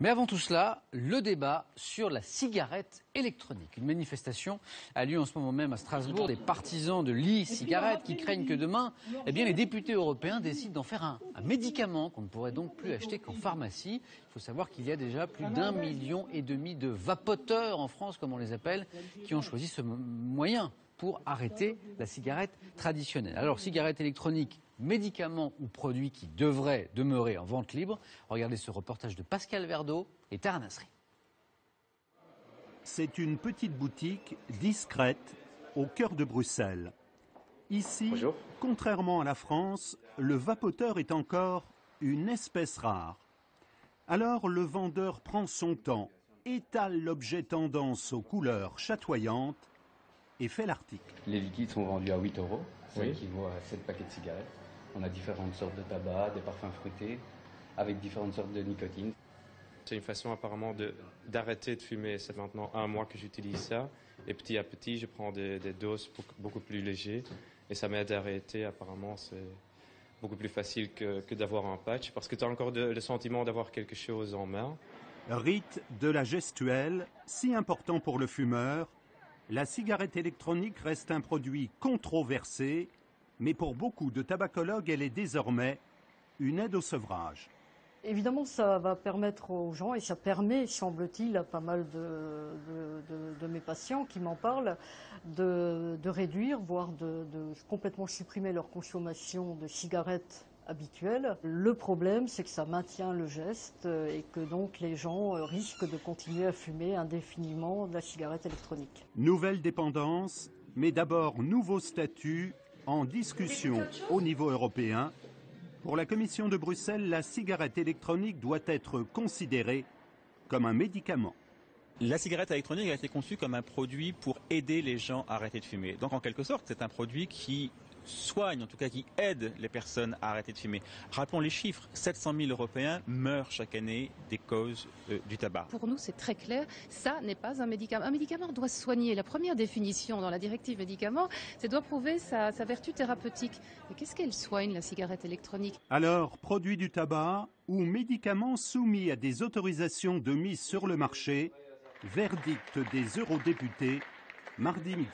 Mais avant tout cela, le débat sur la cigarette électronique. Une manifestation a lieu en ce moment même à Strasbourg. Des partisans de l'e-cigarette qui craignent que demain, les députés européens décident d'en faire un médicament qu'on ne pourrait donc plus acheter qu'en pharmacie. Il faut savoir qu'il y a déjà plus d'1,5 million de vapoteurs en France, comme on les appelle, qui ont choisi ce moyen pour arrêter la cigarette traditionnelle. Alors, cigarette électronique, médicaments ou produits qui devraient demeurer en vente libre. Regardez ce reportage de Pascal Verdeau et Tara Nasri. C'est une petite boutique discrète au cœur de Bruxelles. Ici, bonjour. Contrairement à la France, le vapoteur est encore une espèce rare. Alors le vendeur prend son temps, étale l'objet tendance aux couleurs chatoyantes et fait l'article. Les liquides sont vendus à 8 €, ça équivaut à 7 paquets de cigarettes. On a différentes sortes de tabac, des parfums fruités, avec différentes sortes de nicotine. C'est une façon apparemment d'arrêter de fumer. C'est maintenant 1 mois que j'utilise ça. Et petit à petit, je prends des doses beaucoup plus légères. Et ça m'aide à arrêter. Apparemment, c'est beaucoup plus facile que d'avoir un patch. Parce que tu as encore le sentiment d'avoir quelque chose en main. Rite de la gestuelle, si important pour le fumeur, la cigarette électronique reste un produit controversé, mais pour beaucoup de tabacologues, elle est désormais une aide au sevrage. Évidemment, ça va permettre aux gens, et ça permet, semble-t-il, à pas mal de mes patients qui m'en parlent, de réduire, voire de complètement supprimer leur consommation de cigarettes habituelles. Le problème, c'est que ça maintient le geste et que donc les gens risquent de continuer à fumer indéfiniment de la cigarette électronique. Nouvelle dépendance, mais d'abord nouveau statut en discussion au niveau européen. Pour la Commission de Bruxelles, la cigarette électronique doit être considérée comme un médicament. La cigarette électronique a été conçue comme un produit pour aider les gens à arrêter de fumer. Donc en quelque sorte, c'est un produit qui soigne, en tout cas qui aide les personnes à arrêter de fumer. Rappelons les chiffres, 700 000 Européens meurent chaque année des causes du tabac. Pour nous, c'est très clair, ça n'est pas un médicament. Un médicament doit soigner. La première définition dans la directive médicaments, c'est doit prouver sa vertu thérapeutique. Mais qu'est-ce qu'elle soigne, la cigarette électronique? Alors, produits du tabac ou médicaments soumis à des autorisations de mise sur le marché, verdict des eurodéputés mardi midi.